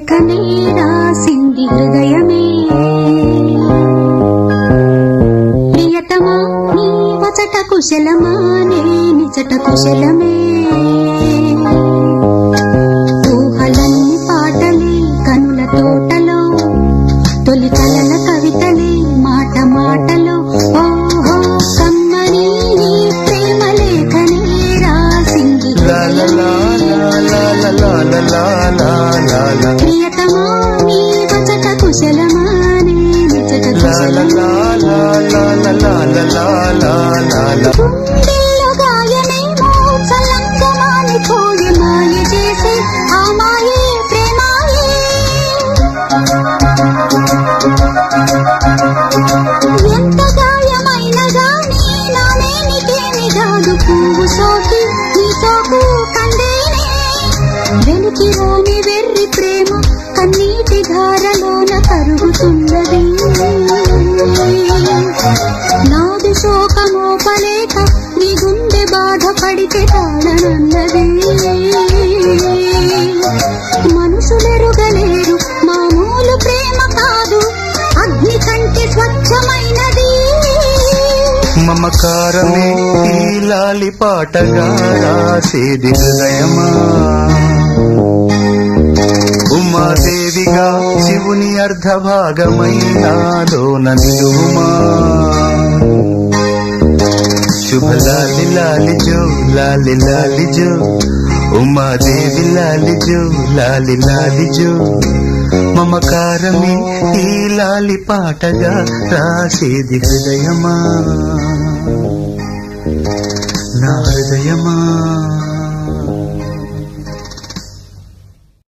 లేఖనే రాసింది హృదయమే. ప్రియతమా నీ వచట కుశలమా నే నిజట కుశలమే. ఊహలన్నీ పాటలే కనుల తోటలో తొలి కలల కవితలే మాట మాటలో. ఓహో కమ్మని నీ ప్రేమ లేఖనే రాసింది ప్రియతమా నీ వచట కుశలమా నే నిజట కుశలమే. గుండెల్లో గాయమేమో చల్లంగమాని కోడి మాయ చేసే ఆ మాయే ప్రేమాయే. ఎంత గాయమైన గానీ నానేనికేమి కాదు పువ్వు సోకి నీ సోకు కందేనే. వెలికి రాని వెర్రి ప్రేమ కన్నీటి ధారలోన కరుగుతున్నది. నాది శోకమోపలేక నీ గుండె బాధపడితే తాళనన్నది. మనసులెరుగలేరు మామూలు ప్రేమ కాదు అగ్ని కంటే స్వచ్ఛమైనది. మమకారమే ఈ లాలి పాటగా రాసేది హృదయమా. ఉమాదేవిగా శివుని అర్ధభాగమైనాలోన నిలువుమా. శుభ లాలి లాలి జో లాలి లాలి జో ఉమాదేవి లాలి జో లాలి లాలి జో. మమకారమే ఈ లాలి పాటగా రాసేది హృదయమా నా హృదయమా.